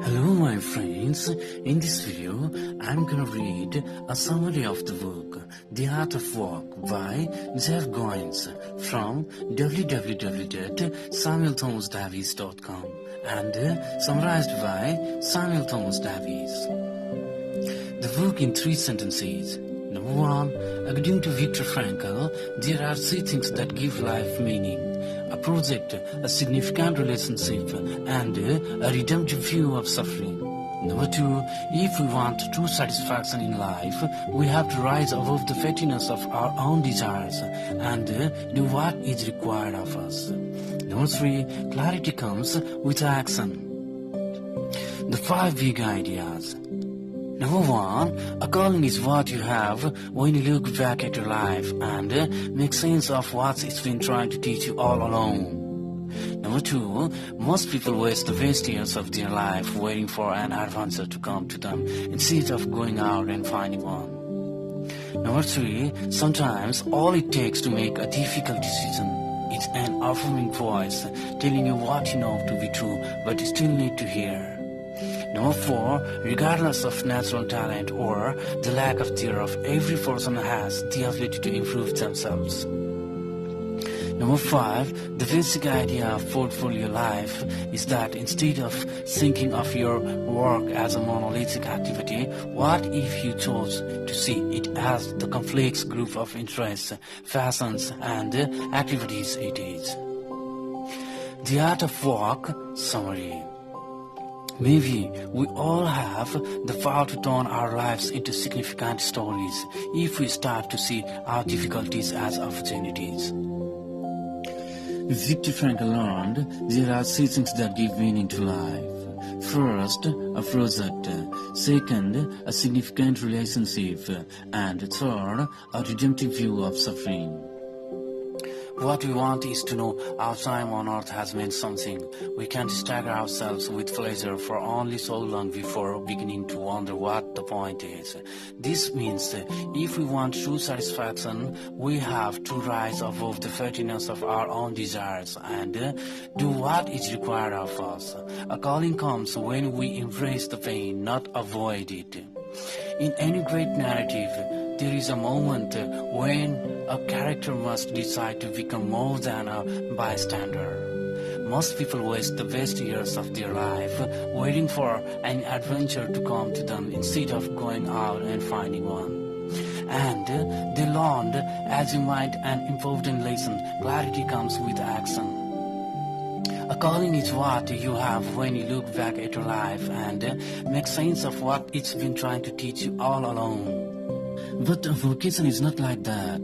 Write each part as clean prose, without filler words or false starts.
Hello my friends, in this video I'm gonna read a summary of the book The Art of Walk by Jeff Goins from www.samuelthomasdavies.com and summarized by Samuel Thomas Davies. The book in 3 sentences. Number 1, according to Viktor Frankl, there are 3 things that give life meaning: a project, a significant relationship, and a redemptive view of suffering. Number 2, if we want true satisfaction in life, we have to rise above the pettiness of our own desires and do what is required of us. Number 3, clarity comes with action. The 5 big ideas. Number 1, a calling is what you have when you look back at your life and make sense of what it's been trying to teach you all along. Number 2, most people waste the best years of their life waiting for an adventure to come to them instead of going out and finding one. Number 3, sometimes all it takes to make a difficult decision is an affirming voice telling you what you know to be true but you still need to hear. Number 4, regardless of natural talent or the lack of thereof, every person has the ability to improve themselves. Number 5, the basic idea of portfolio life is that instead of thinking of your work as a monolithic activity, what if you chose to see it as the complex group of interests, passions, and activities it is? The Art of Walk summary. Maybe we all have the power to turn our lives into significant stories if we start to see our difficulties as opportunities. Viktor Frankl learned there are 3 things that give meaning to life. First, a project. Second, a significant relationship. And third, a redemptive view of suffering. What we want is to know our time on earth has meant something. We can't stagger ourselves with pleasure for only so long before beginning to wonder what the point is. This means if we want true satisfaction, we have to rise above the pettiness of our own desires and do what is required of us. A calling comes when we embrace the pain, not avoid it. In any great narrative, there is a moment when a character must decide to become more than a bystander. Most people waste the best years of their life waiting for an adventure to come to them instead of going out and finding one. And they learned, as you might, an important lesson: clarity comes with action. A calling is what you have when you look back at your life and make sense of what it's been trying to teach you all along. But a vocation is not like that.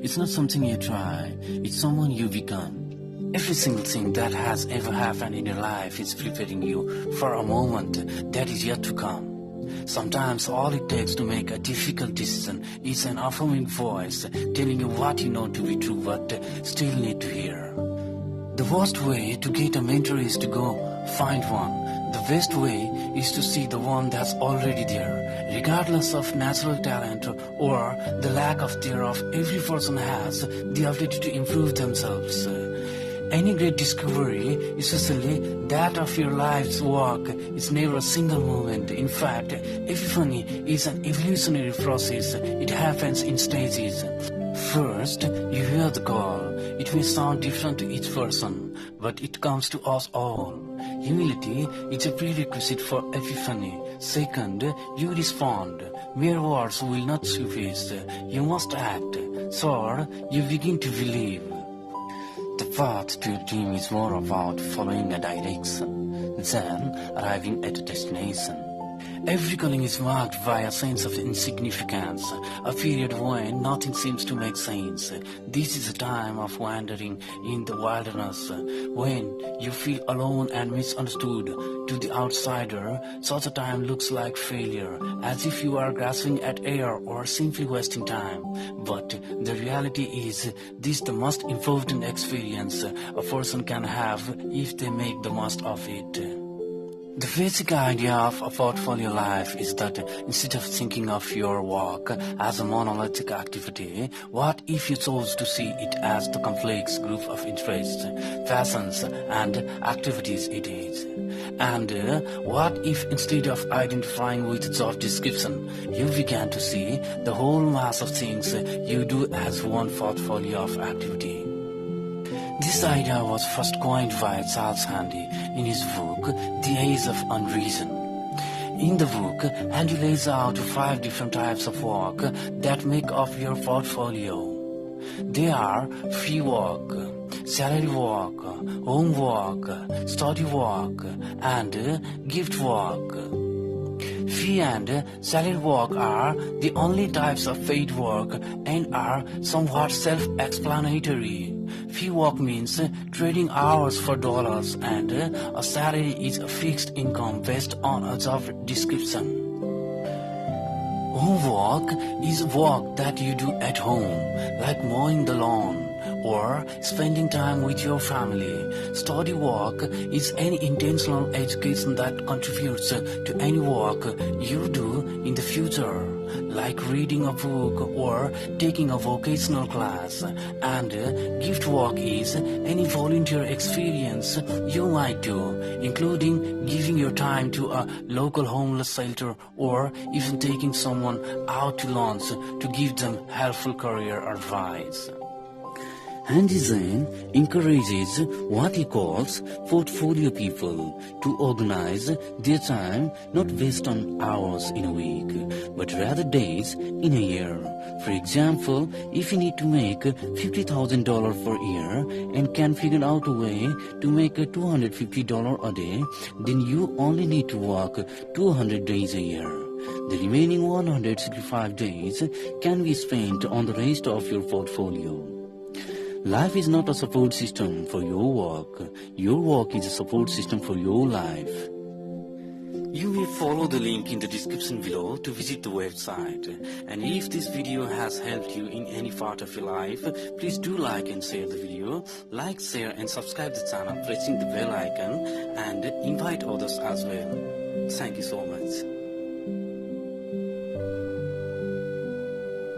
It's not something you try. It's someone you become. Every single thing that has ever happened in your life is preparing you for a moment that is yet to come. Sometimes all it takes to make a difficult decision is an affirming voice telling you what you know to be true but still need to hear. The worst way to get a mentor is to go find one. The best way is to see the one that's already there. Regardless of natural talent or the lack of thereof, every person has the ability to improve themselves. Any great discovery, especially that of your life's work, is never a single moment. In fact, epiphany is an evolutionary process. It happens in stages. First, you hear the call. It may sound different to each person, but it comes to us all. Humility is a prerequisite for epiphany. Second, you respond. Mere words will not suffice. You must act. Third, you begin to believe. The path to your dream is more about following a direction than arriving at a destination. Every calling is marked by a sense of insignificance, a period when nothing seems to make sense. This is a time of wandering in the wilderness, when you feel alone and misunderstood. To the outsider, such a time looks like failure, as if you are grasping at air or simply wasting time. But the reality is, this is the most important experience a person can have if they make the most of it. The basic idea of a portfolio life is that instead of thinking of your work as a monolithic activity, what if you chose to see it as the complex group of interests, passions, and activities it is? And what if instead of identifying with job description, you began to see the whole mass of things you do as one portfolio of activity? This idea was first coined by Charles Handy in his book, The Age of Unreason. In the book, Handy lays out 5 different types of work that make up your portfolio. They are free work, salary work, home work, study work, and gift work. Free and salary work are the only types of paid work and are somewhat self-explanatory. Free work means trading hours for dollars, and a salary is a fixed income based on a job description. Home work is work that you do at home, like mowing the lawn or spending time with your family. Study work is any intentional education that contributes to any work you do in the future, like reading a book or taking a vocational class. And gift work is any volunteer experience you might do, including giving your time to a local homeless shelter or even taking someone out to lunch to give them helpful career advice. Handy Zen encourages what he calls portfolio people to organize their time not based on hours in a week, but rather days in a year. For example, if you need to make $50,000 per year and can figure out a way to make $250 a day, then you only need to work 200 days a year. The remaining 165 days can be spent on the rest of your portfolio. Life is not a support system for your work. Your work is a support system for your life. You may follow the link in the description below to visit the website. And if this video has helped you in any part of your life, please do like and share the video. Like, share and subscribe the channel pressing the bell icon and invite others as well. Thank you so much.